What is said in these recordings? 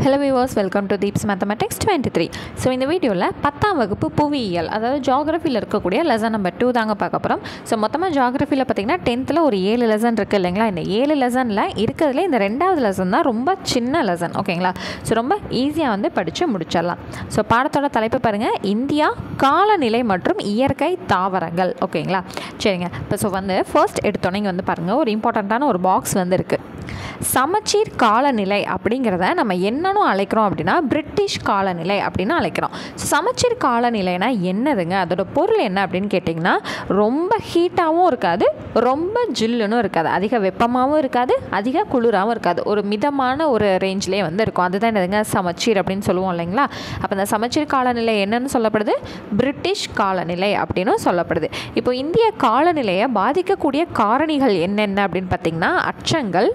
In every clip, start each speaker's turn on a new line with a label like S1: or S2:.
S1: Hello viewers, welcome to Deep's Mathematics 23. So இந்த வீடியோவில் 10ஆம் வகுப்பு புவியியல் அதாவது ஜியாகிரஃபியில் இருக்கக்கூடிய லெசன் நம்பர் 2 தாங்க பார்க்க போகிறோம். ஸோ மொத்தமாக ஜியாகிரஃபியில் பார்த்திங்கன்னா 10th ஒரு 7 லெசன் இருக்குது இல்லைங்களா. இந்த 7 லெசனில் இருக்கிறதுல இந்த 2வது லெசன் தான் ரொம்ப சின்ன லெசன், ஓகேங்களா. ஸோ ரொம்ப ஈஸியாக வந்து படித்து முடிச்சிடலாம். ஸோ பாடத்தோட தலைப்பு பாருங்கள், இந்தியா காலநிலை மற்றும் இயற்கை தாவரங்கள், ஓகேங்களா. சரிங்க. இப்போ ஸோ வந்து ஃபர்ஸ்ட் எடுத்தோன்னே இங்கே வந்து பாருங்கள், ஒரு இம்பார்ட்டண்ட்டான ஒரு பாக்ஸ் வந்து இருக்குது. சமச்சீர் காலநிலை அப்படிங்கிறத நம்ம என்னன்னு அழைக்கிறோம் அப்படின்னா பிரிட்டிஷ் காலநிலை அப்படின்னு அழைக்கிறோம். சமச்சீர் காலநிலைனா என்னதுங்க, அதோட பொருள் என்ன அப்படின்னு கேட்டிங்கன்னா, ரொம்ப ஹீட்டாகவும் இருக்காது, ரொம்ப ஜில்லுன்னு இருக்காது, அதிக வெப்பமாகவும் இருக்காது, அதிக குளிராகவும் இருக்காது, ஒரு மிதமான ஒரு ரேஞ்சிலே வந்து இருக்கும். அதுதான் என்னதுங்க சமச்சீர் அப்படின்னு சொல்லுவோம் இல்லைங்களா. அப்போ இந்த சமச்சீர் காலநிலை என்னன்னு சொல்லப்படுது, பிரிட்டிஷ் காலநிலை அப்படின்னு சொல்லப்படுது. இப்போ இந்திய காலநிலையை பாதிக்கக்கூடிய காரணிகள் என்னென்ன அப்படின்னு பார்த்திங்கன்னா, அச்சங்கள்,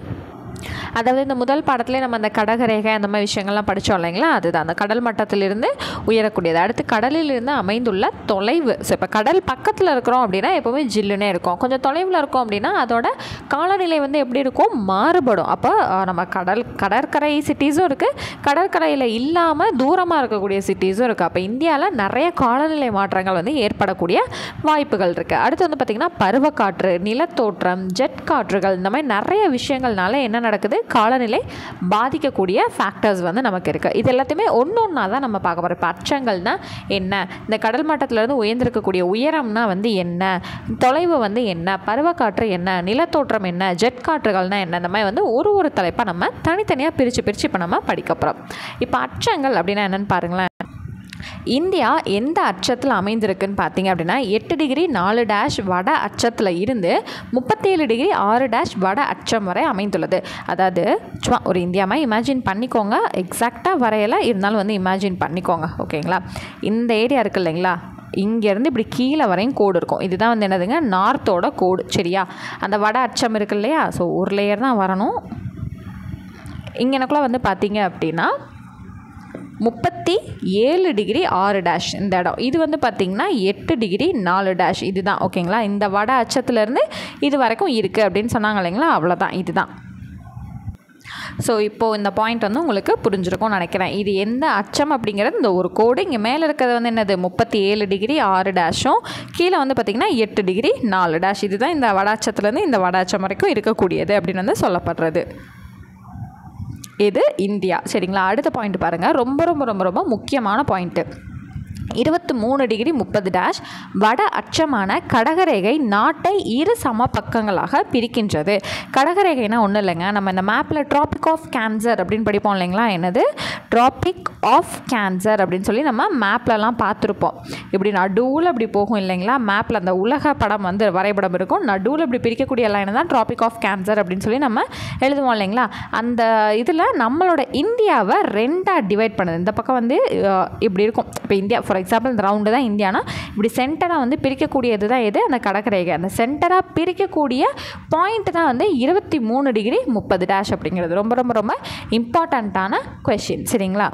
S1: அதாவது இந்த முதல் பாடத்திலே நம்ம அந்த கடகரேகை அந்த மாதிரி விஷயங்கள்லாம் படித்தோம் இல்லைங்களா, அதுதான் அந்த கடல் மட்டத்திலிருந்து உயரக்கூடியது. அடுத்து கடலிலிருந்து அமைந்துள்ள தொலைவு. ஸோ இப்போ கடல் பக்கத்தில் இருக்கிறோம் அப்படின்னா எப்போவுமே ஜில்லுனே இருக்கும், கொஞ்சம் தொலைவில் இருக்கும் அப்படின்னா அதோட காலநிலை வந்து எப்படி இருக்கும், மாறுபடும். அப்போ நம்ம கடற்கரை சிட்டிஸும் இருக்குது, கடற்கரையில் இல்லாமல் தூரமாக இருக்கக்கூடிய சிட்டிஸும் இருக்குது. அப்போ இந்தியாவில் நிறைய காலநிலை மாற்றங்கள் வந்து ஏற்படக்கூடிய வாய்ப்புகள் இருக்குது. அடுத்து வந்து பார்த்திங்கன்னா பருவக்காற்று, நிலத்தோற்றம், ஜெட் காற்றுகள், இந்த மாதிரி நிறைய விஷயங்கள்னால என்ன நடக்குது, காலநிலை பாதிக்கக்கூடிய ஃபேக்டர்ஸ் வந்து நமக்கு இருக்குது. இது எல்லாத்தையுமே ஒன்றா தான் நம்ம பார்க்க போகிறோம். இப்போ அச்சங்கள்னா என்ன, இந்த கடல் மட்டத்திலேருந்து உயர்ந்திருக்கக்கூடிய உயரம்னா வந்து என்ன, தொலைவு வந்து என்ன, பருவக்காற்று என்ன, நிலத்தோற்றம் என்ன, ஜெட் காற்றுகள்னா என்ன, இந்த மாதிரி வந்து ஒரு தலைப்பாக நம்ம தனித்தனியாக பிரித்து இப்போ நம்ம படிக்க போகிறோம். இப்போ அச்சங்கள் அப்படின்னா என்னென்னு பாருங்களேன். இந்தியா எந்த அச்சத்தில் அமைந்திருக்குன்னு பார்த்தீங்க அப்படின்னா 8 டிகிரி 4' வட அச்சத்தில் இருந்து 37 டிகிரி 6' வட அச்சம் வரை அமைந்துள்ளது. அதாவது சும்மா ஒரு இந்தியாவை இமேஜின் பண்ணிக்கோங்க, எக்ஸாக்டாக வரையலை, இருந்தாலும் வந்து இமேஜின் பண்ணிக்கோங்க, ஓகேங்களா. இந்த ஏரியா இருக்குது இல்லைங்களா, இங்கேருந்து இப்படி கீழே வரையும் கோடு இருக்கும், இதுதான் வந்து என்னதுங்க நார்த்தோட கோடு, சரியா. அந்த வட அச்சம் இருக்குது இல்லையா, ஸோ ஒரு லேயர் தான் வரணும். இங்கே எனக்குள்ள வந்து பார்த்தீங்க அப்படின்னா 37 டிகிரி 6' இந்த இடம், இது வந்து பார்த்திங்கன்னா 8 டிகிரி 4', இதுதான், ஓகேங்களா. இந்த வட அச்சத்துலேருந்து இது வரைக்கும் இருக்குது அப்படின்னு சொன்னாங்க இல்லைங்களா, அவ்வளோதான், இதுதான். ஸோ இப்போது இந்த பாயிண்ட் வந்து உங்களுக்கு புரிஞ்சிருக்கும்னு நினைக்கிறேன். இது எந்த அச்சம் அப்படிங்கிறது இந்த ஒரு கோடு, இங்கே மேலே இருக்கிறது வந்து என்னது 37 டிகிரி 6', கீழே வந்து பார்த்திங்கன்னா 8 டிகிரி 4', இதுதான் இந்த வட அச்சத்துலேருந்து இந்த வட அச்சம் வரைக்கும் இருக்கக்கூடியது அப்படின்னு வந்து சொல்லப்படுறது. இது இந்தியா, சரிங்களா. அடுத்த பாயிண்ட் பாருங்கள், ரொம்ப ரொம்ப ரொம்ப ரொம்ப முக்கியமான பாயிண்ட்டு. 23 டிகிரி 30' வட அச்சமான கடகரேகை நாட்டை இரு சம பக்கங்களாக பிரிக்கின்றது. கடகரேகைனா ஒன்றும் இல்லைங்க, நம்ம இந்த மேப்பில் ட்ராபிக் ஆஃப் கேன்சர் அப்படின்னு படிப்போம் இல்லைங்களா. என்னது ட்ராபிக் ஆஃப் கேன்சர் அப்படின்னு சொல்லி நம்ம மேப்லலாம் பார்த்துருப்போம். இப்படி நடுவில் இப்படி போகும் இல்லைங்களா, மேப்பில் அந்த உலக படம் வந்து வரைபடம் இருக்கும், நடுவில் இப்படி பிரிக்கக்கூடிய லைன் தான் ட்ராபிக் ஆஃப் கேன்சர் அப்படின்னு சொல்லி நம்ம எழுதுவோம் இல்லைங்களா. அந்த இதில் நம்மளோட இந்தியாவை 2ஆக டிவைட் பண்ணுது. இந்த பக்கம் வந்து இப்படி இருக்கும். இப்போ இந்தியா ஃபார் எக்ஸாம்பிள் இந்த ரவுண்டு தான் இந்தியானா, இப்படி சென்டராக வந்து பிரிக்கக்கூடியது தான் எது, அந்த கடற்கரேகை. அந்த சென்டராக பிரிக்கக்கூடிய பாயிண்ட் தான் வந்து 23 டிகிரி 30' அப்படிங்கிறது. ரொம்ப ரொம்ப ரொம்ப இம்பார்ட்டண்ட்டான கொஷின், சரிங்களா.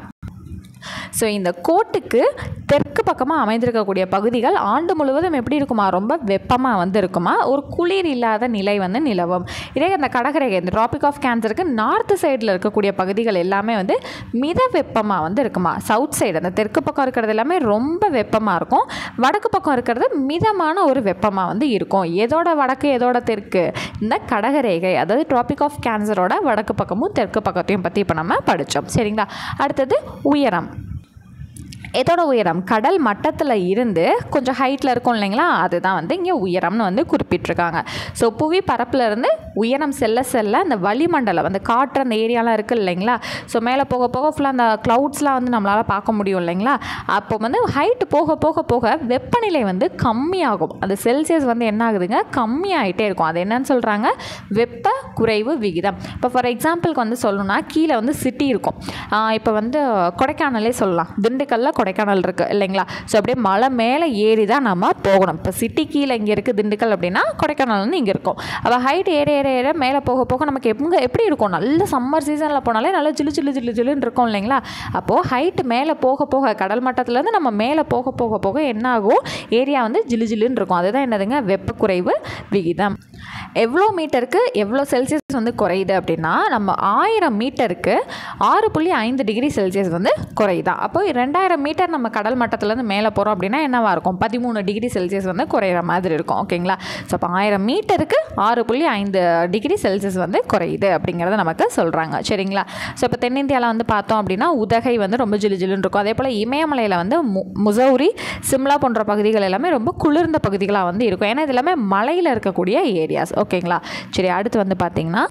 S1: ஸோ இந்த கோட்டுக்கு தெற்கு பக்கமாக அமைந்திருக்கக்கூடிய பகுதிகள் ஆண்டு முழுவதும் எப்படி இருக்குமா, ரொம்ப வெப்பமாக வந்து இருக்குமா, ஒரு குளிர் இல்லாத நிலை வந்து நிலவும். இதே அந்த கடற்கரை இந்த ட்ராபிக் ஆஃப் கேன்சருக்கு நார்த் சைடில் இருக்கக்கூடிய பகுதிகள் எல்லாமே வந்து மித வெப்பமாக வந்து இருக்குமா. சவுத் சைடு அந்த தெற்கு பக்கம் இருக்கிறது எல்லாமே ரொம்ப வெப்பமாக இருக்கும், வடக்கு பக்கம் இருக்கிறது மிதமான ஒரு வெப்பமாக வந்து இருக்கும். எதோட வடக்கு எதோட தெற்கு, இந்த கடகரேகை அதாவது ட்ராபிக் ஆஃப் கேன்சரோட வடக்கு பக்கமும் தெற்கு பக்கத்தையும் பற்றி இப்போ நம்ம படித்தோம், சரிங்களா. அடுத்தது உயரம். எதோட உயரம், கடல் மட்டத்தில் இருந்து கொஞ்சம் ஹைட்டில் இருக்கும் இல்லைங்களா, அதுதான் வந்து இங்கே உயரம்னு வந்து குறிப்பிட்டிருக்காங்க. ஸோ புவி பரப்பிலிருந்து உயரம் செல்ல செல்ல அந்த வளிமண்டலம் அந்த காற்று அந்த ஏரியாலாம் இருக்குது இல்லைங்களா, ஸோ மேலே போக போக ஃபுல்லாக அந்த க்ளவுட்ஸ்லாம் வந்து நம்மளால் பார்க்க முடியும் இல்லைங்களா. அப்போ வந்து ஹைட்டு போக போக போக வெப்பநிலை வந்து கம்மியாகும், அந்த செல்சியஸ் வந்து என்ன ஆகுதுங்க, கம்மியாகிட்டே இருக்கும். அது என்னன்னு சொல்கிறாங்க, வெப்ப குறைவு விகிதம். இப்போ ஃபார் எக்ஸாம்பிளுக்கு வந்து சொல்லணும்னா கீழே வந்து சிட்டி இருக்கும். இப்போ வந்து கொடைக்கானலே சொல்லலாம், திண்டுக்கல்ல கொடைக்கானல் இருக்குது இல்லைங்களா. ஸோ அப்படியே மலை மேலே ஏறி தான் நம்ம போகணும். இப்போ சிட்டி கீழே இங்கே இருக்குது திண்டுக்கல் அப்படின்னா கொடைக்கானல் வந்து இங்கே இருக்கும். அப்போ ஹைட் ஏற ஏற ஏற மேலே போக போக நமக்கு எப்படி இருக்கும், நல்ல சம்மர் சீசனில் போனாலே நல்லா ஜில்லு ஜில்லு ஜில்லு ஜில்லுன்னு இருக்கும் இல்லைங்களா. அப்போது ஹைட்டு மேலே போக போக கடல் மட்டத்துலேருந்து நம்ம மேலே போக போக போக என்ன ஆகும், ஏரியா வந்து ஜில்லு ஜில்லுன்னு இருக்கும். அதுதான் என்னதுங்க வெப்ப குறைவு விகிதம். எவ்வளோ மீட்டருக்கு எவ்வளோ செல்சியஸ் வந்து குறையுது அப்படின்னா நம்ம 1000 மீட்டருக்கு 6.5 டிகிரி செல்சியஸ் வந்து குறையுதான். அப்போ 2000 மீட்டர் நம்ம கடல் மட்டத்துலேருந்து மேலே போகிறோம் அப்படின்னா என்னவாக இருக்கும், 13 டிகிரி செல்சியஸ் வந்து குறையிற மாதிரி இருக்கும். ஓகேங்களா. ஸோ அப்போ 1000 மீட்டருக்கு 6.5 டிகிரி செல்சியஸ் வந்து குறையுது அப்படிங்கிறத நமக்கு சொல்கிறாங்க. சரிங்களா. ஸோ இப்போ தென்னிந்தியாவில் வந்து பார்த்தோம் அப்படின்னா உதகை வந்து ரொம்ப ஜிலுஜிலுன்னு இருக்கும். அதே போல் இமயமலையில் வந்து முசௌரி, சிம்லா போன்ற பகுதிகள் எல்லாமே ரொம்ப குளிர்ந்த பகுதிகளாக வந்து இருக்கும். ஏன்னா இது எல்லாமே மலையில் இருக்கக்கூடிய ஏரியாஸ். ஓகேங்களா. சரி, அடுத்து வந்து பார்த்திங்கன்னா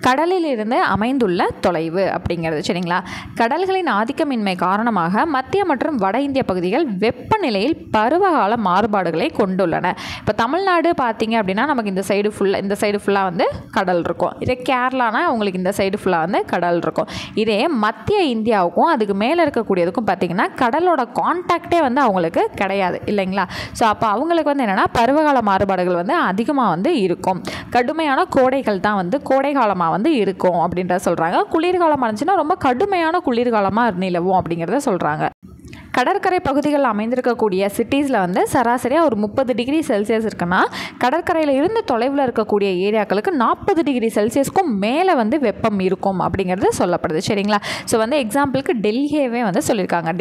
S1: கடலில் இருந்து அமைந்துள்ள தொலைவு அப்படிங்கிறது. சரிங்களா. கடல்களின் ஆதிக்கமின்மை காரணமாக மத்திய மற்றும் வட இந்திய பகுதிகள் வெப்பநிலையில் பருவகால மாறுபாடுகளை கொண்டுள்ளன. இப்போ தமிழ்நாடு பார்த்தீங்க அப்படின்னா நமக்கு இந்த சைடு ஃபுல்லாக வந்து கடல் இருக்கும். இதே கேரளானா உங்களுக்கு இந்த சைடு ஃபுல்லாக வந்து கடல் இருக்கும். இதே மத்திய இந்தியாவுக்கும் அதுக்கு மேலே இருக்கக்கூடியதுக்கும் பார்த்திங்கன்னா கடலோட கான்டாக்டே வந்து அவங்களுக்கு கிடையாது இல்லைங்களா. ஸோ அப்போ அவங்களுக்கு வந்து என்னென்னா பருவகால மாறுபாடுகள் வந்து அதிகமாக வந்து இருக்கும். கடுமையான கோடைகள் தான் வந்து கோடை காலமாக வந்து இருக்கும் அப்படின்றத சொல்கிறாங்க. குளிர்காலமாக இருந்துச்சுன்னா ரொம்ப கடுமையான குளிர்காலமாக நிலவும் அப்படிங்கிறத சொல்கிறாங்க. கடற்கரை பகுதிகளில் அமைந்திருக்கக்கூடிய சிட்டிஸில் வந்து சராசரியாக ஒரு 30 டிகிரி செல்சியஸ் இருக்குன்னா கடற்கரையில் இருந்து தொலைவில் இருக்கக்கூடிய ஏரியாக்களுக்கு 40 டிகிரி செல்சியஸ்க்கும் மேலே வந்து வெப்பம் இருக்கும் அப்படிங்கிறது சொல்லப்படுது. சரிங்களா. ஸோ வந்து எக்ஸாம்பிளுக்கு டெல்லியவே வந்து சொல்லியிருக்காங்க.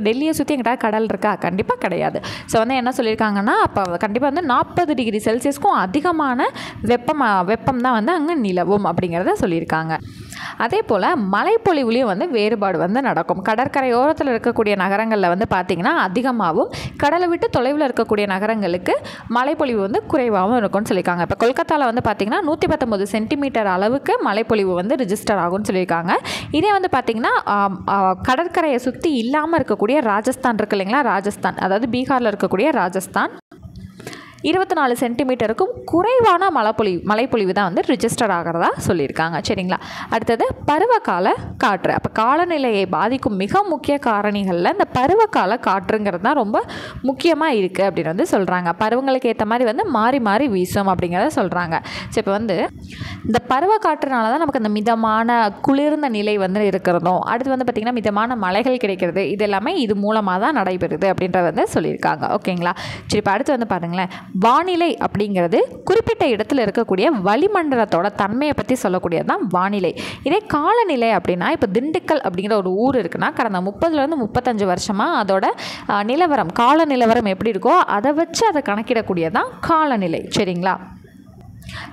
S1: டெல்லியை சுற்றி எங்கிட்ட கடல் இருக்கா, கண்டிப்பாக கிடையாது. ஸோ வந்து என்ன சொல்லியிருக்காங்கன்னா அப்போ கண்டிப்பாக வந்து 40 டிகிரி செல்சியஸ்க்கும் அதிகமான வெப்பம் தான் வந்து அங்கே நிலவும் அப்படிங்கிறத சொல்லியிருக்காங்க. அதே போல் மழைப்பொழிவுலேயும் வந்து வேறுபாடு வந்து நடக்கும். கடற்கரையோரத்தில் இருக்கக்கூடிய நகரங்களில் வந்து பார்த்திங்கன்னா அதிகமாகவும், கடலை விட்டு தொலைவில் இருக்கக்கூடிய நகரங்களுக்கு மழைப்பொழிவு வந்து குறைவாகவும் இருக்கும்னு சொல்லியிருக்காங்க. இப்போ கொல்கத்தாவில் வந்து பார்த்திங்கன்னா 119 சென்டிமீட்டர் அளவுக்கு மழைப்பொழிவு வந்து ரிஜிஸ்டர் ஆகும்னு சொல்லியிருக்காங்க. இதே வந்து பார்த்திங்கன்னா கடற்கரையை சுற்றி இல்லாமல் இருக்கக்கூடிய ராஜஸ்தான் இருக்குது இல்லைங்களா, ராஜஸ்தான் அதாவது பீகாரில் இருக்கக்கூடிய ராஜஸ்தான் 24 சென்டிமீட்டருக்கும் குறைவான மழைப்பொழிவு தான் வந்து ரிஜிஸ்டர் ஆகிறதா சொல்லியிருக்காங்க. சரிங்களா. அடுத்தது பருவகால காற்று. அப்போ காலநிலையை பாதிக்கும் மிக முக்கிய காரணிகளில் இந்த பருவகால காற்றுங்கிறது தான் ரொம்ப முக்கியமாக இருக்குது அப்படின்னு வந்து சொல்கிறாங்க. பருவங்களுக்கு ஏற்ற மாதிரி வந்து மாறி மாறி வீசும் அப்படிங்கிறத சொல்கிறாங்க. ஸோ இப்போ வந்து இந்த பருவ காற்றுனால தான் நமக்கு அந்த மிதமான குளிர்ந்த நிலை வந்து இருக்கிறதும், அடுத்து வந்து பார்த்திங்கன்னா மிதமான மழைகள் கிடைக்கிறது, இது எல்லாமே இது மூலமாக தான் நடைபெறுது அப்படின்றத வந்து சொல்லியிருக்காங்க. ஓகேங்களா. சரி, இப்போ அடுத்து வந்து பாருங்களேன், வானிலை அப்படிங்கிறது குறிப்பிட்ட இடத்துல இருக்கக்கூடிய வளிமண்டலத்தோட தன்மையை பற்றி சொல்லக்கூடியது தான் வானிலை. இதே காலநிலை அப்படின்னா இப்போ திண்டுக்கல் அப்படிங்கிற ஒரு ஊர் இருக்குன்னா கடந்த 30 to 35 வருஷமாக அதோட கால நிலவரம் எப்படி இருக்கோ அதை வச்சு அதை கணக்கிடக்கூடியதான் காலநிலை. சரிங்களா.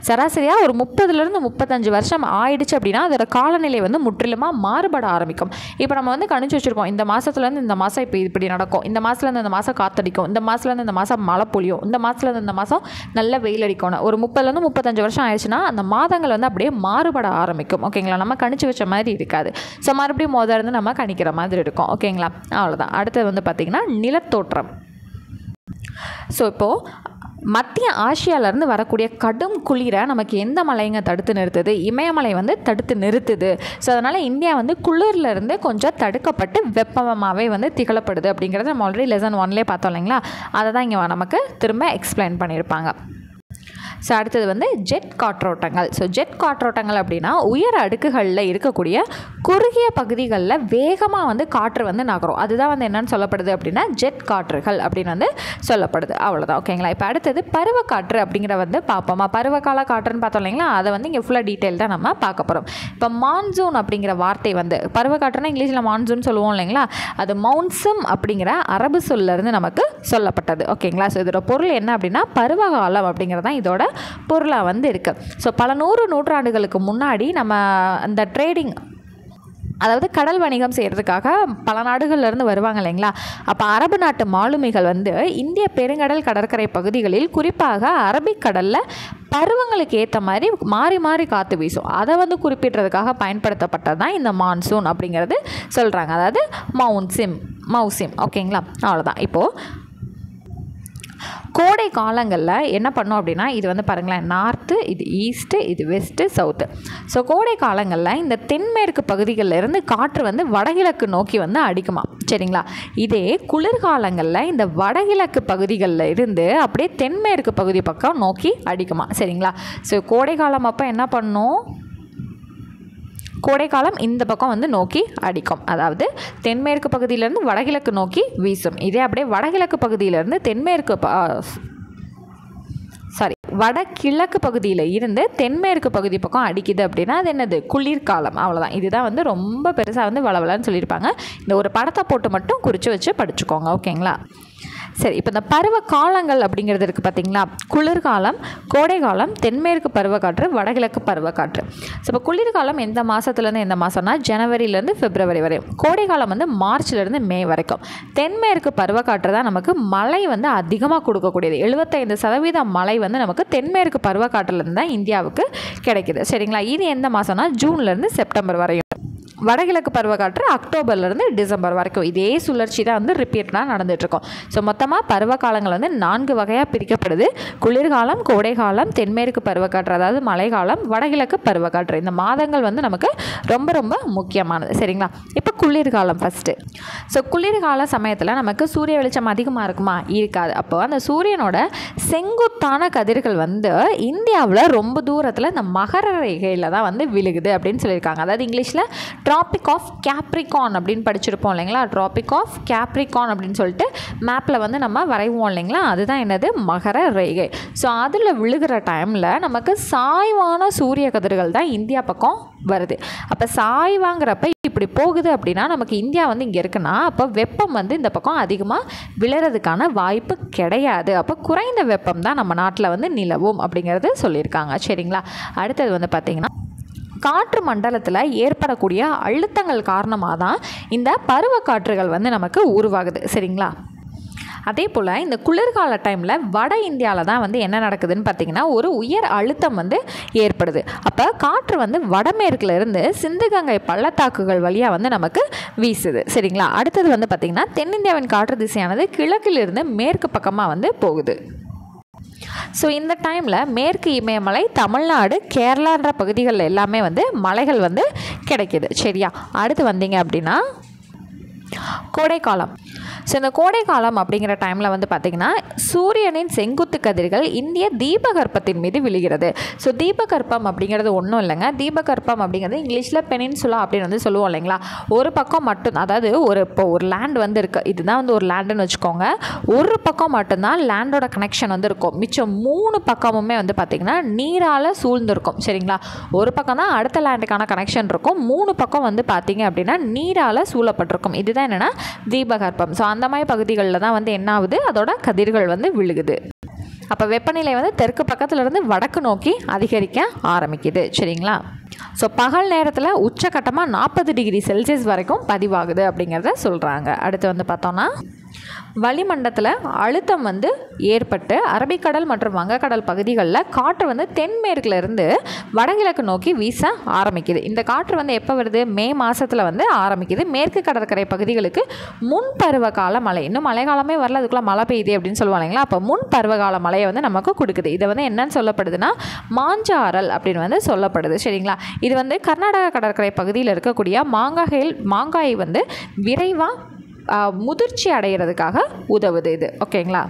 S1: சராசரியாக ஒரு 30 to 35 வருஷம் ஆயிடுச்சு அப்படின்னா அதோட காலநிலை வந்து முற்றிலுமாக மாறுபட ஆரம்பிக்கும். இப்போ நம்ம வந்து கணிச்சு வச்சுருக்கோம், இந்த மாதத்துலேருந்து இந்த மாதம் இப்போ இப்படி நடக்கும், இந்த மாதத்துலேருந்து இந்த மாதம் காற்றடிக்கும், இந்த மாதத்துலேருந்து இந்த மாதம் மழை பொழியும், இந்த மாதத்துலேருந்து இந்த மாதம் நல்ல வெயில் அடிக்கணும். ஒரு 30 to 35 வருஷம் ஆயிடுச்சுன்னா அந்த மாதங்கள் வந்து அப்படியே மாறுபட ஆரம்பிக்கும். ஓகேங்களா. நம்ம கணிச்சு வச்ச மாதிரி இருக்காது. ஸோ மறுபடியும் இருந்து நம்ம கணிக்கிற மாதிரி இருக்கும். ஓகேங்களா. அவ்வளோதான். அடுத்தது வந்து பார்த்திங்கன்னா நிலத்தோற்றம். ஸோ இப்போது மத்திய ஆசியாவிலேருந்து வரக்கூடிய கடும் குளிரை நமக்கு எந்த மலைங்க தடுத்து நிறுத்துது, இமயமலை வந்து தடுத்து நிறுத்துது. ஸோ அதனால் இந்தியா வந்து குளிர்லேருந்து கொஞ்சம் தடுக்கப்பட்டு வெப்பமாகவே வந்து திகழப்படுது அப்படிங்கிறத நம்ம ஆல்ரெடி லெசன் 1லே பார்த்தோம் இல்லைங்களா. அதை தான் இங்கே நமக்கு திரும்ப எக்ஸ்பிளைன் பண்ணியிருப்பாங்க. ஸோ அடுத்தது வந்து ஜெட் காற்றோட்டங்கள். ஸோ ஜெட் காற்றோட்டங்கள் அப்படின்னா உயர் அடுக்குகளில் இருக்கக்கூடிய குறுகிய பகுதிகளில் வேகமாக வந்து காற்று வந்து நகரும். அதுதான் வந்து என்னென்னு சொல்லப்படுது அப்படின்னா ஜெட் காற்றுகள் அப்படின்னு வந்து சொல்லப்படுது. அவ்வளோதான். ஓகேங்களா. இப்போ அடுத்தது பருவக்காற்று அப்படிங்கிற வந்து பார்ப்போமா. பருவகால காற்றுன்னு பார்த்தோம் இல்லைங்களா, அதை வந்து இங்கே ஃபுல்லாக டீட்டெயில்டாக நம்ம பார்க்க போகிறோம். இப்போ மான்சூன் அப்படிங்கிற வார்த்தை வந்து பருவக்காற்றுனா இங்கிலீஷில் மான்சூன் சொல்லுவோம் இல்லைங்களா, அது மவுன்சம் அப்படிங்கிற அரபு சொல்லிருந்து நமக்கு சொல்லப்பட்டது. ஓகேங்களா. ஸோ இதோட பொருள் என்ன அப்படின்னா பருவகாலம் அப்படிங்கிறது தான் இதோட பொருளாக வந்து இருக்குது. ஸோ பல நூற்றாண்டுகளுக்கு முன்னாடி நம்ம அந்த ட்ரேடிங், அதாவது கடல் வணிகம் செய்கிறதுக்காக பல நாடுகள்லேருந்து வருவாங்க இல்லைங்களா. அப்போ அரபு நாட்டு மாலுமிகள் வந்து இந்திய பெருங்கடல் கடற்கரை பகுதிகளில் குறிப்பாக அரபிக்கடலில் பருவங்களுக்கு ஏற்ற மாதிரி மாறி மாறி காற்று வீசும். அதை வந்து குறிப்பிடுறதுக்காக பயன்படுத்தப்பட்டது தான் இந்த மான்சூன் அப்படிங்கிறது சொல்கிறாங்க. அதாவது மௌசிம். ஓகேங்களா. அவ்வளோதான். இப்போது கோடை காலங்களில் என்ன பண்ணோம் அப்படின்னா இது வந்து பாருங்களேன், நார்த்து, இது ஈஸ்ட்டு, இது வெஸ்ட்டு, சவுத்து. ஸோ கோடை காலங்களில் இந்த தென்மேற்கு பகுதிகளில் இருந்து காற்று வந்து வடகிழக்கு நோக்கி வந்து அடிக்குமா. சரிங்களா. இதே குளிர்காலங்களில் இந்த வடகிழக்கு பகுதிகளில் இருந்து அப்படியே தென்மேற்கு பகுதி பக்கம் நோக்கி அடிக்குமா. சரிங்களா. ஸோ கோடை காலம் அப்போ என்ன பண்ணும், கோடைக்காலம் இந்த பக்கம் வந்து நோக்கி அடிக்கும், அதாவது தென்மேற்கு பகுதியிலேருந்து வடகிழக்கு நோக்கி வீசும். இதே அப்படியே வடகிழக்கு பகுதியிலேருந்து வடகிழக்கு பகுதியில் இருந்து தென்மேற்கு பகுதி பக்கம் அடிக்குது அப்படின்னா அது என்னது? குளிர்காலம். அவ்வளோதான். இதுதான் வந்து ரொம்ப பெருசாக வந்து வளவலன்னு சொல்லியிருப்பாங்க. இந்த ஒரு படத்தை போட்டு மட்டும் குறித்து வச்சு படிச்சுக்கோங்க. ஓகேங்களா? சரி, இப்போ இந்த பருவ காலங்கள் அப்படிங்கிறது இருக்குது பார்த்தீங்களா? குளிர்காலம், கோடைக்காலம், தென்மேற்கு பருவக்காற்று, வடகிழக்கு பருவக்காற்று. ஸோ இப்போ குளிர்காலம் எந்த மாதத்துலேருந்து எந்த மாதம்னா ஜனவரியிலேருந்து பிப்ரவரி வரை. கோடைக்காலம் வந்து மார்ச்லேருந்து மே வரைக்கும். தென்மேற்கு பருவக்காற்று தான் நமக்கு மழை வந்து அதிகமாக கொடுக்கக்கூடியது. 75% மழை வந்து நமக்கு தென்மேற்கு பருவக்காற்றுலேருந்து தான் இந்தியாவுக்கு கிடைக்குது. சரிங்களா? இது எந்த மாதம்னா ஜூன்லேருந்து செப்டம்பர் வரையும். வடகிழக்கு பருவக்காற்று அக்டோபர்லேருந்து டிசம்பர் வரைக்கும். இதே சுழற்சி தான் வந்து ரிப்பீட்டாக நடந்துகிட்ருக்கோம். ஸோ மொத்தமாக பருவகாலங்கள் வந்து 4 வகையாக பிரிக்கப்படுது. குளிர்காலம், கோடைக்காலம், தென்மேற்கு பருவக்காற்று அதாவது மழைக்காலம், வடகிழக்கு பருவக்காற்று. இந்த மாதங்கள் வந்து நமக்கு ரொம்ப ரொம்ப முக்கியமானது. சரிங்களா? இப்போ குளிர்காலம் ஃபஸ்ட்டு. ஸோ குளிர்கால சமயத்தில் நமக்கு சூரிய வெளிச்சம் அதிகமாக இருக்குமா? இருக்காது. அப்போ அந்த சூரியனோட செங்குத்தான கதிர்கள் வந்து இந்தியாவில் ரொம்ப தூரத்தில் இந்த மகர ரேகையில் தான் வந்து விழுகுது அப்படின்னு சொல்லியிருக்காங்க. அதாவது இங்கிலீஷில் ட்ராபிக் ஆஃப் கேப்ரிகான் அப்படின்னு படிச்சிருப்போம் இல்லைங்களா? ட்ராபிக் ஆஃப் கேப்ரிகான் அப்படின்னு சொல்லிட்டு மேப்பில் வந்து நம்ம வரைவோம் இல்லைங்களா? அதுதான் என்னது? மகர ரேகை. ஸோ அதில் விழுகிற டைமில் நமக்கு சாய்வான சூரிய கதிர்கள் தான் இந்தியா பக்கம் வருது. அப்போ சாய்வாங்கிறப்ப இப்படி போகுது அப்படின்னா நமக்கு இந்தியா வந்து இங்கே இருக்குன்னா அப்போ வெப்பம் வந்து இந்த பக்கம் அதிகமாக விழுறதுக்கான வாய்ப்பு கிடையாது. அப்போ குறைந்த வெப்பம் தான் நம்ம நாட்டில் வந்து நிலவும் அப்படிங்கிறது சொல்லியிருக்காங்க. சரிங்களா? அடுத்தது வந்து பார்த்திங்கன்னா காற்று மண்டலத்தில் ஏற்படக்கூடிய அழுத்தங்கள் காரணமாக தான் இந்த பருவக்காற்றுகள் வந்து நமக்கு உருவாகுது. சரிங்களா? அதே போல் இந்த குளிர்கால டைமில் வட இந்தியாவில் தான் வந்து என்ன நடக்குதுன்னு பார்த்திங்கன்னா ஒரு உயர் அழுத்தம் வந்து ஏற்படுது. அப்போ காற்று வந்து வடமேற்குல இருந்து சிந்துகங்கை பள்ளத்தாக்குகள் வழியாக வந்து நமக்கு வீசுது. சரிங்களா? அடுத்தது வந்து பார்த்திங்கன்னா தென்னிந்தியாவின் காற்று திசையானது கிழக்கிலிருந்து மேற்கு பக்கமாக வந்து போகுது. ஸோ இந்த டைமில் மேற்கு இமயமலை, தமிழ்நாடு, கேரளான்ற பகுதிகளில் எல்லாமே வந்து மலைகள் வந்து கிடைக்கிது. சரியா? அடுத்து வந்தீங்க அப்படின்னா கோடைக்காலம். ஸோ இந்த கோடைக்காலம் அப்படிங்கிற டைமில் வந்து பார்த்திங்கன்னா சூரியனின் செங்குத்து கதிர்கள் இந்திய தீபகற்பத்தின் மீது விழுகிறது. ஸோ தீபகற்பம் அப்படிங்கிறது ஒன்றும் இல்லைங்க. தீபகற்பம் அப்படிங்கிறது இங்கிலீஷில் பெனின்சுலா அப்படின்னு வந்து சொல்லுவோம் இல்லைங்களா? ஒரு பக்கம் மட்டும், அதாவது இப்போ ஒரு லேண்ட் வந்து இருக்குது, இதுதான் வந்து ஒரு லேண்டுன்னு வச்சுக்கோங்க. ஒரு பக்கம் மட்டும்தான் லேண்டோட கனெக்ஷன் வந்து இருக்கும். மிச்சம் 3 பக்கமுமே வந்து பார்த்திங்கன்னா நீரால் சூழ்ந்துருக்கும். சரிங்களா? ஒரு பக்கம் தான் அடுத்த லேண்டுக்கான கனெக்ஷன் இருக்கும். 3 பக்கம் வந்து பார்த்திங்க அப்படின்னா நீரால் சூழப்பட்டிருக்கும். இதுதான் என்னென்னா தீபகற்பம். ஸோ அந்த மாதிரி பகுதிகளில் தான் வந்து என்ன ஆகுது? அதோட கதிர்கள் வந்து விழுகுது. அப்போ வெப்பநிலை வந்து தெற்கு பக்கத்துலேருந்து வடக்கு நோக்கி அதிகரிக்க ஆரம்பிக்குது. சரிங்களா? ஸோ பகல் நேரத்தில் உச்சக்கட்டமாக 40 டிகிரி செல்சியஸ் வரைக்கும் பதிவாகுது அப்படிங்கிறத சொல்கிறாங்க. அடுத்து வந்து பார்த்தோன்னா வளிமண்டலத்தில் அழுத்தம் வந்து ஏற்பட்டு அரபிக்கடல் மற்றும் வங்கக்கடல் பகுதிகளில் காற்று வந்து தென்மேற்குல இருந்து வடகிழக்கு நோக்கி வீச ஆரம்பிக்குது. இந்த காற்று வந்து எப்போ வருது? மே மாதத்தில் வந்து ஆரம்பிக்குது. மேற்கு கடற்கரை பகுதிகளுக்கு முன் பருவகால மழை, இன்னும் மழை காலமே வரல, அதுக்குள்ளே மழை பெய்யுது அப்படின்னு சொல்லுவாங்க இல்லைங்களா? அப்போ முன் பருவகால மழையை வந்து நமக்கு கொடுக்குது. இதை வந்து என்னன்னு சொல்லப்படுதுன்னா மாஞ்சாரல் அப்படின்னு வந்து சொல்லப்படுது. சரிங்களா? இது வந்து கர்நாடக கடற்கரை பகுதியில் இருக்கக்கூடிய மாங்காய் வந்து விரைவாக முதிர்ச்சி அடைகிறதுக்காக உதவுது இது. ஓகேங்களா?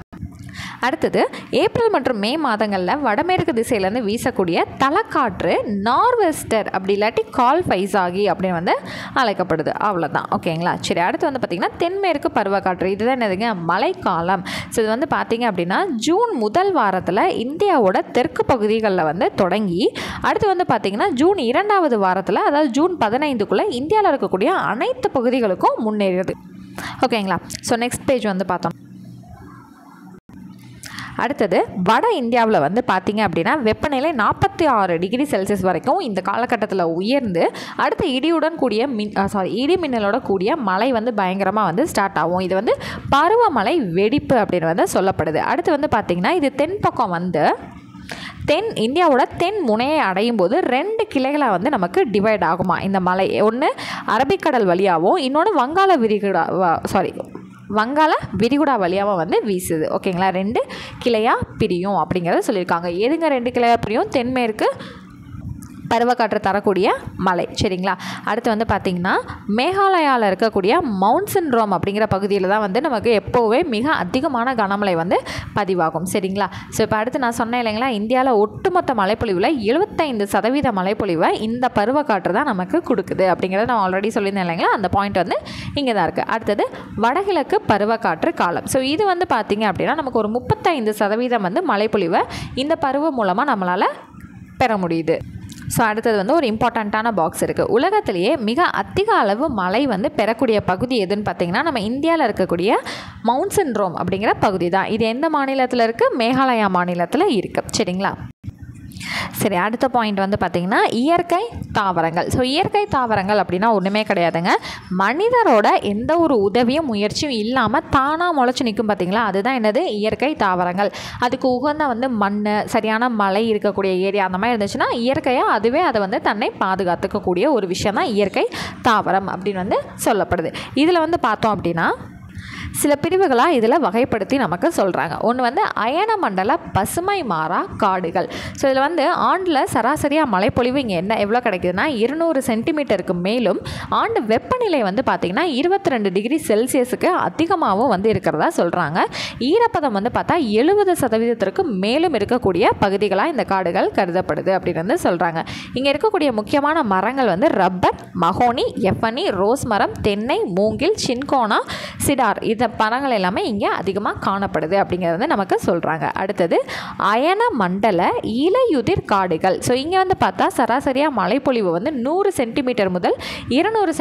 S1: அடுத்தது ஏப்ரல் மற்றும் மே மாதங்களில் வடமேற்கு திசையிலேருந்து வீசக்கூடிய தலக்காற்று நார்வெஸ்டர் அப்படி இல்லாட்டி கால் பைசாகி அப்படின்னு வந்து அழைக்கப்படுது. அவ்வளோதான். ஓகேங்களா? சரி, அடுத்து வந்து பார்த்திங்கன்னா தென்மேற்கு பருவக்காற்று. இதுதான் என்னதுங்க? மழைக்காலம். ஸோ இது வந்து பார்த்திங்க அப்படின்னா ஜூன் முதல் வாரத்தில் இந்தியாவோட தெற்கு பகுதிகளில் வந்து தொடங்கி அடுத்து வந்து பார்த்திங்கன்னா ஜூன் 2வது வாரத்தில், அதாவது ஜூன் 15க்குள்ளே இந்தியாவில் இருக்கக்கூடிய அனைத்து பகுதிகளுக்கும் முன்னேறியது. ஓகேங்களா? ஸோ நெக்ஸ்ட் பேஜ் வந்து பார்த்தோம். அடுத்தது வட இந்தியாவில் வந்து பார்த்திங்க அப்படின்னா வெப்பநிலை 46 டிகிரி செல்சியஸ் வரைக்கும் இந்த காலகட்டத்தில் உயர்ந்து அடுத்த இடியுடன் கூடிய இடி மின்னலோட கூடிய மழை வந்து பயங்கரமாக வந்து ஸ்டார்ட் ஆகும். இது வந்து பருவமழை வெடிப்பு அப்படின்னு வந்து சொல்லப்படுது. அடுத்து வந்து பார்த்திங்கன்னா இது தென்பக்கம் வந்து இந்தியாவோட தென் முனையை அடையும் போது 2 கிளைகளாக வந்து நமக்கு டிவைட் ஆகுமா இந்த மலை. ஒன்று அரபிக்கடல் வழியாகவும் இன்னொன்று வங்காள விரிகுடா வழியாக வந்து வீசுது. ஓகேங்களா? 2 கிளையாக பிரியும் அப்படிங்கிறத சொல்லியிருக்காங்க. எதுங்க 2 கிளையாக பிரியும்? தென்மேற்கு பருவக்காற்று தரக்கூடிய மலை. சரிங்களா. அடுத்து வந்து பார்த்திங்கன்னா மேகாலயாவில் இருக்கக்கூடிய மவுண்ட் சிண்ட்ரோம் அப்படிங்கிற பகுதியில் தான் வந்து நமக்கு எப்போவே மிக அதிகமான கனமழை வந்து பதிவாகும். சரிங்களா. ஸோ இப்போ அடுத்து நான் சொன்னேன் இல்லைங்களா, இந்தியாவில் ஒட்டுமொத்த மழைப்பொழிவில் 75% மழைப்பொழிவை இந்த பருவக்காற்று தான் நமக்கு கொடுக்குது அப்படிங்கிறத நான் ஆல்ரெடி சொல்லியிருந்தேன் இல்லைங்களா. அந்த பாயிண்ட் வந்து இங்கே தான் இருக்குது. அடுத்தது வடகிழக்கு பருவக்காற்று காலம். ஸோ இது வந்து பார்த்திங்க அப்படின்னா நமக்கு ஒரு 35% வந்து மழைப்பொழிவை இந்த பருவம் மூலமாக நம்மளால் பெற முடியுது. ஸோ அடுத்தது வந்து ஒரு இம்பார்ட்டண்ட்டான பாக்ஸ் இருக்குது. உலகத்திலேயே மிக அதிக அளவு மழை வந்து பெறக்கூடிய பகுதி எதுன்னு பார்த்திங்கன்னா நம்ம இந்தியாவில் இருக்கக்கூடிய மவுண்ட் சிண்ட்ரோம் அப்படிங்கிற பகுதி தான். இது எந்த மாநிலத்தில் இருக்குது? மேகாலயா மாநிலத்தில் இருக்குது. சரிங்களா. சரி, அடுத்த பாயிண்ட் வந்து பார்த்திங்கன்னா இயற்கை தாவரங்கள். ஸோ இயற்கை தாவரங்கள் அப்படின்னா ஒன்றுமே கிடையாதுங்க, மனிதரோட எந்த ஒரு உதவியும் முயற்சியும் இல்லாமல் தானாக முளைச்சி நிற்கும் பார்த்திங்களா, அதுதான் என்னது? இயற்கை தாவரங்கள். அதுக்கு உகந்த வந்து மண், சரியான மழை இருக்கக்கூடிய ஏரியா அந்த மாதிரி இருந்துச்சுன்னா இயற்கையாக அதுவே அதை வந்து தன்னை பாதுகாத்துக்கக்கூடிய ஒரு விஷயம் தான் இயற்கை தாவரம் அப்படின்னு வந்து சொல்லப்படுது. இதில் வந்து பார்த்தோம் அப்படின்னா சில பிரிவுகளாக இதில் வகைப்படுத்தி நமக்கு சொல்கிறாங்க. ஒன்று வந்து அயன மண்டல பசுமை மாறா காடுகள். ஸோ இதில் வந்து ஆண்டில் சராசரியாக மழைப்பொழிவு இங்கே எவ்வளோ கிடைக்குதுன்னா 200 சென்டிமீட்டருக்கு மேலும் ஆண்டு வெப்பநிலை வந்து பார்த்திங்கன்னா 22 டிகிரி செல்சியஸுக்கு அதிகமாகவும் வந்து இருக்கிறதா சொல்கிறாங்க. ஈரப்பதம் வந்து பார்த்தா 70% மேலும் இருக்கக்கூடிய பகுதிகளாக இந்த காடுகள் கருதப்படுது அப்படின்னு வந்து சொல்கிறாங்க. இங்கே இருக்கக்கூடிய முக்கியமான மரங்கள் வந்து ரப்பர், மகோனி, எஃபனி, ரோஸ் மரம், தென்னை, மூங்கில், சின்கோனா, சிடார், இந்த மரங்கள் எல்லாமே இங்கே அதிகமாக காணப்படுது அப்படிங்கிறது வந்து நமக்கு சொல்கிறாங்க. அடுத்தது அயன மண்டல இலையுதிர் காடுகள். ஸோ இங்கே வந்து பார்த்தா சராசரியாக மழைப்பொழிவு வந்து 100 சென்டிமீட்டர் முதல் 200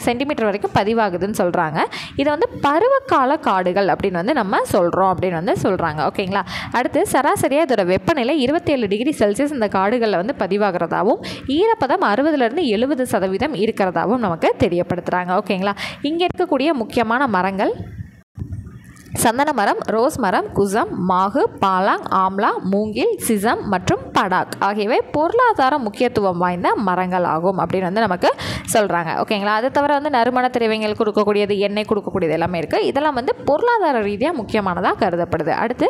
S1: சென்டிமீட்டர் வரைக்கும் பதிவாகுதுன்னு சொல்கிறாங்க. இதை வந்து பருவகால காடுகள் அப்படின்னு வந்து நம்ம சொல்கிறோம் அப்படின்னு வந்து சொல்கிறாங்க. ஓகேங்களா. அடுத்து சராசரியாக இதோட வெப்பநிலை 27 டிகிரி செல்சியஸ் இந்த காடுகளில் வந்து பதிவாகிறதாகவும் ஈரப்பதம் 60-70% இருக்கிறதாகவும் நமக்கு தெரியப்படுத்துகிறாங்க. ஓகேங்களா. இங்கே இருக்கக்கூடிய முக்கியமான மரங்கள் சந்தன மரம், ரோஸ் மரம், குசம், மாகு, பாலாங், ஆம்லா, மூங்கில், சிசம் மற்றும் படாக் ஆகியவை பொருளாதார முக்கியத்துவம் வாய்ந்த மரங்கள் ஆகும் அப்படின்னு வந்து நமக்கு சொல்கிறாங்க. ஓகேங்களா. அது தவிர வந்து நறுமண திரவியங்கள் கொடுக்கக்கூடியது, எண்ணெய் கொடுக்கக்கூடியது எல்லாமே இருக்குது. இதெல்லாம் வந்து பொருளாதார ரீதியாக முக்கியமானதாக கருதப்படுது. அடுத்து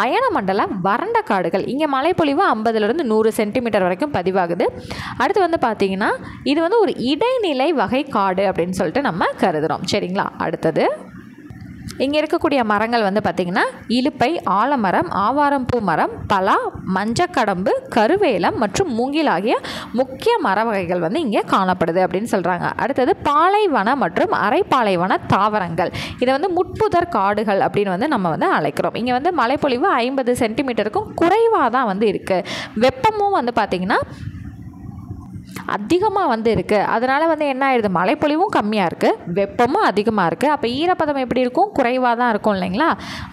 S1: அயன மண்டல வறண்ட காடுகள். இங்கே மழைப்பொழிவு 50-100 சென்டிமீட்டர் வரைக்கும் பதிவாகுது. அடுத்து வந்து பார்த்திங்கன்னா இது வந்து ஒரு இடைநிலை வகை காடு அப்படின்னு சொல்லிட்டு நம்ம கருதுகிறோம். சரிங்களா. அடுத்தது இங்கே இருக்கக்கூடிய மரங்கள் வந்து பார்த்திங்கன்னா இலுப்பை, ஆலமரம், ஆவாரம்பூ மரம், பலா, மஞ்சக்கடம்பு, கருவேலம் மற்றும் மூங்கில் ஆகிய முக்கிய மர வகைகள் வந்து இங்கே காணப்படுது அப்படின்னு சொல்கிறாங்க. அடுத்தது பாலைவன மற்றும் அரைப்பாலைவன தாவரங்கள். இதை வந்து முட்புதர் காடுகள் அப்படின்னு வந்து நம்ம வந்து அழைக்கிறோம். இங்கே வந்து மழைப்பொழிவு 50 சென்டிமீட்டருக்கும் குறைவாக தான் வந்து இருக்குது. வெப்பமும் வந்து பார்த்திங்கன்னா அதிகமாக வந்து இருக்குது. அதனால் வந்து என்ன ஆயிடுது? மழைப்பொழிவும் கம்மியாக இருக்குது, வெப்பமும் அதிகமாக இருக்குது. அப்போ ஈரப்பதம் எப்படி இருக்கும்? குறைவாக தான் இருக்கும் இல்லைங்களா.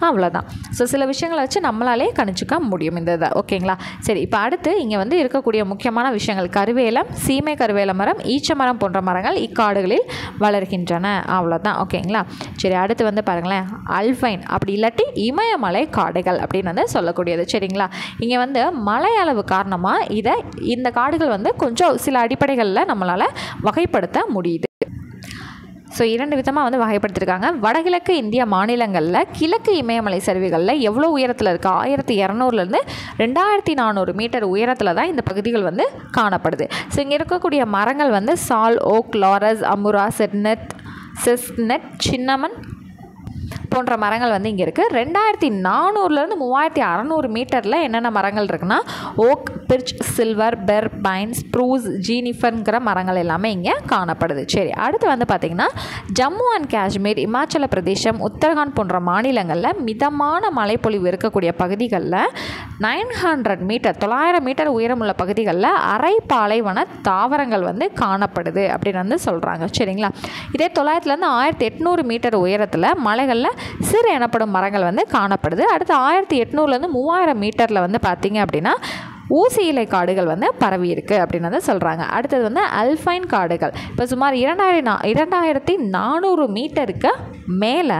S1: அவ்வளோதான். ஸோ சில விஷயங்களை வச்சு நம்மளாலே கணிச்சிக்க முடியும் இந்த இதை. ஓகேங்களா. சரி, இப்போ அடுத்து இங்கே வந்து இருக்கக்கூடிய முக்கியமான விஷயங்கள் கருவேலம், சீமை கருவேல மரம், ஈச்ச மரம் போன்ற மரங்கள் இக்காடுகளில் வளர்கின்றன. அவ்வளோதான். ஓகேங்களா. சரி, அடுத்து வந்து பாருங்களேன் அல்பைன் அப்படி இல்லாட்டி இமயமலை காடுகள் அப்படின்னு வந்து சொல்லக்கூடியது. சரிங்களா. இங்கே வந்து மழை அளவு காரணமாக இந்த காடுகள் வந்து கொஞ்சம் சில அடிப்படைகளில் நம்மளால் வகைப்படுத்த முடியுது. ஸோ 2 விதமாக வந்து வகைப்படுத்தியிருக்காங்க. வடகிழக்கு இந்திய மாநிலங்களில் கிழக்கு இமயமலை சரிவுகளில் எவ்வளோ உயரத்தில் இருக்குது? 1200 2400 மீட்டர் உயரத்தில் தான் இந்த பகுதிகள் வந்து காணப்படுது. ஸோ இங்கே இருக்கக்கூடிய மரங்கள் வந்து சால், ஓக், லாரஸ், அமுரா, செஸ்னட், சின்னமன் போன்ற மரங்கள் வந்து இங்கே இருக்குது. 2400 3600 மீட்டரில் என்னென்ன மரங்கள் இருக்குன்னா oak, birch, silver, fir, pine, spruce, ஜீனிஃபர்ங்கிற மரங்கள் எல்லாமே இங்கே காணப்படுது. சரி, அடுத்து வந்து பார்த்திங்கன்னா ஜம்மு அண்ட் காஷ்மீர், இமாச்சல பிரதேசம், உத்தரகாண்ட் போன்ற மாநிலங்களில் மிதமான மழைப்பொழிவு இருக்கக்கூடிய பகுதிகளில் 900 மீட்டர் 900 மீட்டர் உயரமுள்ள பகுதிகளில் அரை பாலைவன தாவரங்கள் வந்து காணப்படுது அப்படின்னு வந்து சொல்கிறாங்க. சரிங்களா. இதே 900 1800 மீட்டர் உயரத்தில் மலைகளில் சிறு எனப்படும் மரங்கள் வந்து காணப்படுது. அடுத்து 1800 3000 மீட்டரில் வந்து பார்த்திங்க அப்படின்னா ஊசி இலை காடுகள் வந்து பரவி இருக்குது அப்படின்னு வந்து சொல்கிறாங்க. அடுத்தது வந்து அல்பைன் காடுகள். இப்போ சுமார் 2400 மீட்டருக்கு மேலே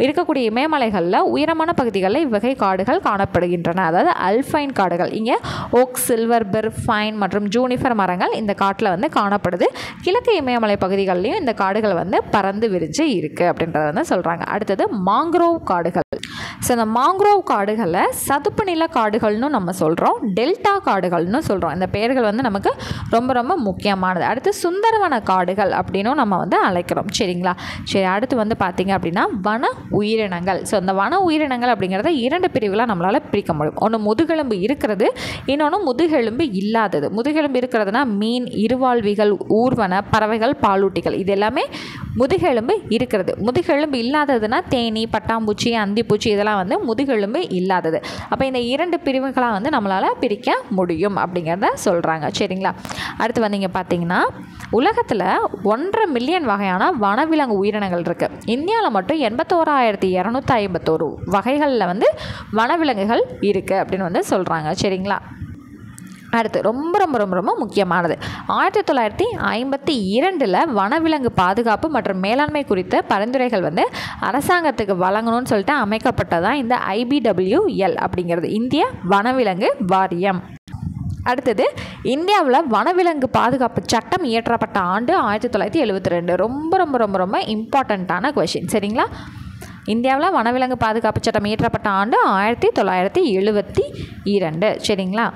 S1: இருக்கக்கூடிய இமயமலைகளில் உயரமான பகுதிகளில் இவ்வகை காடுகள் காணப்படுகின்றன. அதாவது அல்பைன் காடுகள். இங்கே ஓக், சில்வர் பெர், ஃபைன் மற்றும் ஜூனிஃபர் மரங்கள் இந்த காட்டில் வந்து காணப்படுது. கிழக்கு இமயமலை பகுதிகளிலையும் இந்த காடுகள் வந்து பறந்து விரிஞ்சு இருக்குது அப்படின்றத வந்து சொல்கிறாங்க. அடுத்தது மாங்க்ரோவ் காடுகள். ஸோ இந்த மாங்க்ரோவ் காடுகளை சதுப்பு நில காடுகள்னு நம்ம சொல்கிறோம், டெல்டா காடுகள்னு சொல்கிறோம். இந்த பெயர்கள் வந்து நமக்கு ரொம்ப ரொம்ப முக்கியமானது. அடுத்து சுந்தரவன காடுகள் அப்படின்னும் நம்ம வந்து அழைக்கிறோம். சரிங்களா? சரி, அடுத்து வந்து பார்த்திங்க அப்படின்னா வன உயிரினங்கள். ஸோ இந்த வன உயிரினங்கள் அப்படிங்கிறத 2 பிரிவுகளாக நம்மளால் பிரிக்க முடியும். ஒன்று முதுகெலும்பு இருக்கிறது, இன்னொன்று முதுகெலும்பு இல்லாதது. முதுகெலும்பு இருக்கிறதுனா மீன், இருவாழ்விகள், ஊர்வன, பறவைகள், பாலூட்டிகள், இது எல்லாமே முதுகெலும்பு இருக்கிறது. முதுகெலும்பு இல்லாததுன்னா தேனி, பட்டாம்பூச்சி, அந்திப்பூச்சி, இதெல்லாம் வந்து முதுகெலும்பு இல்லாதது. அப்போ இந்த 2 பிரிவுகளாக வந்து நம்மளால் பிரிக்க முடியும் அப்படிங்கிறத சொல்கிறாங்க. சரிங்களா? அடுத்து வந்து இங்கே பார்த்தீங்கன்னா உலகத்தில் 1.5 மில்லியன் வகையான வனவிலங்கு உயிரினங்கள் இருக்குது. இந்தியாவில் மட்டும் 81,251 வகைகளில் வந்து வனவிலங்குகள் இருக்குது அப்படின்னு வந்து சொல்கிறாங்க. சரிங்களா? அடுத்து ரொம்ப ரொம்ப ரொம்ப ரொம்ப முக்கியமானது 1952 வனவிலங்கு பாதுகாப்பு மற்றும் மேலாண்மை குறித்த பரிந்துரைகள் வந்து அரசாங்கத்துக்கு வழங்கணும்னு சொல்லிட்டு அமைக்கப்பட்டதான் இந்த IBWL அப்படிங்கிறது, இந்திய வனவிலங்கு வாரியம். அடுத்தது இந்தியாவில் வனவிலங்கு பாதுகாப்பு சட்டம் இயற்றப்பட்ட ஆண்டு 1972. ரொம்ப ரொம்ப ரொம்ப ரொம்ப இம்பார்ட்டண்ட்டான கொஷின். சரிங்களா? இந்தியாவில் வனவிலங்கு பாதுகாப்பு சட்டம் இயற்றப்பட்ட ஆண்டு 1972. சரிங்களா?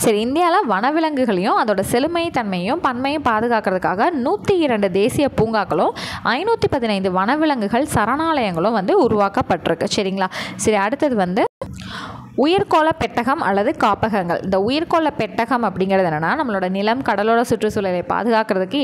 S1: சரி, இந்தியாவில் வனவிலங்குகளையும் அதோட செழுமை தன்மையும் பன்மையும் பாதுகாக்கிறதுக்காக 102 தேசிய பூங்காக்களும் 515 வனவிலங்குகள் சரணாலயங்களும் வந்து உருவாக்கப்பட்டிருக்கு. சரிங்களா? சரி, அடுத்தது வந்து உயிர்கோள பெட்டகம் அல்லது காப்பகங்கள். இந்த உயிர்கோள பெட்டகம் அப்படிங்கிறது என்னென்னா நம்மளோட நிலம், கடலோட சுற்றுச்சூழலை பாதுகாக்கிறதுக்கு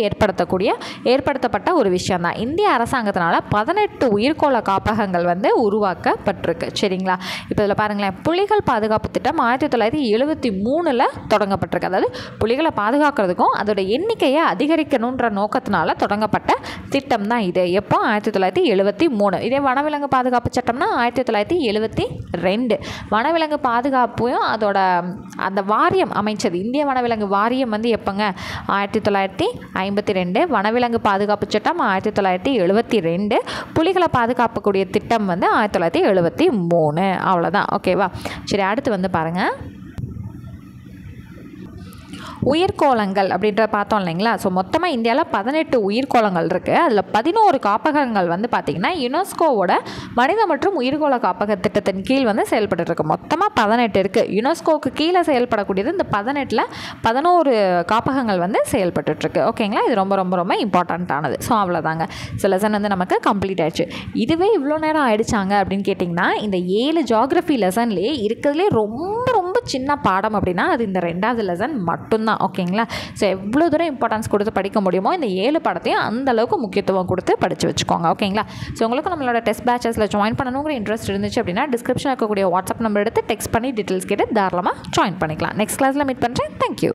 S1: ஏற்படுத்தப்பட்ட ஒரு விஷயம் தான். இந்திய அரசாங்கத்தினால 18 உயிர்கோள காப்பகங்கள் வந்து உருவாக்கப்பட்டிருக்கு. சரிங்களா? இப்போ இதில் பாருங்களேன், புலிகள் பாதுகாப்பு திட்டம் 1973 தொடங்கப்பட்டிருக்கு. அதாவது புலிகளை பாதுகாக்கிறதுக்கும் அதோட எண்ணிக்கையை அதிகரிக்கணுன்ற நோக்கத்தினால தொடங்கப்பட்ட திட்டம் தான் இது. எப்போ? 1973. இதே வனவிலங்கு பாதுகாப்பு சட்டம்னா 1972. வனவிலங்கு பாதுகாப்பையும் அதோட அந்த வாரியம் அமைச்சது, இந்திய வனவிலங்கு வாரியம் வந்து எப்போங்க? 1952. வனவிலங்கு பாதுகாப்பு சட்டம் 1972. புலிகளை பாதுகாக்கக்கூடிய திட்டம் வந்து 1973. அவ்வளோதான். ஓகேவா? சரி, அடுத்து வந்து பாருங்கள் உயிர்கோளங்கள் அப்படின்றத பார்த்தோம் இல்லைங்களா? ஸோ மொத்தமாக இந்தியாவில் 18 உயிர்கோளங்கள் இருக்குது. அதில் 11 காப்பகங்கள் வந்து பார்த்திங்கன்னா யுனெஸ்கோவோட மனித மற்றும் உயிர்கோள காப்பக திட்டத்தின் கீழ் வந்து செயல்பட்டுருக்கு. மொத்தமாக 18 இருக்குது. யுனெஸ்கோவுக்கு கீழே செயல்படக்கூடியது இந்த 18ல் 11 காப்பகங்கள் வந்து செயல்பட்டுருக்கு. ஓகேங்களா? இது ரொம்ப ரொம்ப ரொம்ப இம்பார்ட்டண்ட்டானது. ஸோ அவ்வளோதாங்க. ஸோ லெசன் வந்து நமக்கு கம்ப்ளீட் ஆயிடுச்சு. இதுவே இவ்வளோ நேரம் ஆயிடுச்சாங்க அப்படின்னு கேட்டிங்கன்னா இந்த 7 ஜியாகிரஃபி லெசன்லேயே இருக்கிறதுலே ரொம்ப ரொம்ப சின்ன பாடம் அப்படின்னா அது இந்த 2வது லெசன் மட்டும்தான். ஓகேங்களா? ஸோ எவ்வளோ தூரம் இம்பார்ட்டன்ஸ் கொடுத்து படிக்க முடியுமோ இந்த 7 பாடத்தையும் அந்த அளவுக்கு முக்கியத்துவம் கொடுத்து படித்து வச்சுக்கோங்க. ஓகேங்களா? ஸோ உங்களுக்கு நம்மளோட டெஸ்ட் பேச்சஸில் ஜாயின் பண்ணணுங்கிற இன்ட்ரெஸ்ட் இருந்துச்சு அப்படின்னா டிஸ்கிரிப்ஷனில் இருக்கக்கூடிய வாட்ஸ்அப் நம்பர் எடுத்து டெக்ஸ்ட் பண்ணி டீட்டெயில்ஸ் கேட்டு தாராளமாக ஜாயின் பண்ணிக்கலாம். நெக்ஸ்ட் கிளாஸில் மீட் பண்ணுறேன். தேங்க்யூ.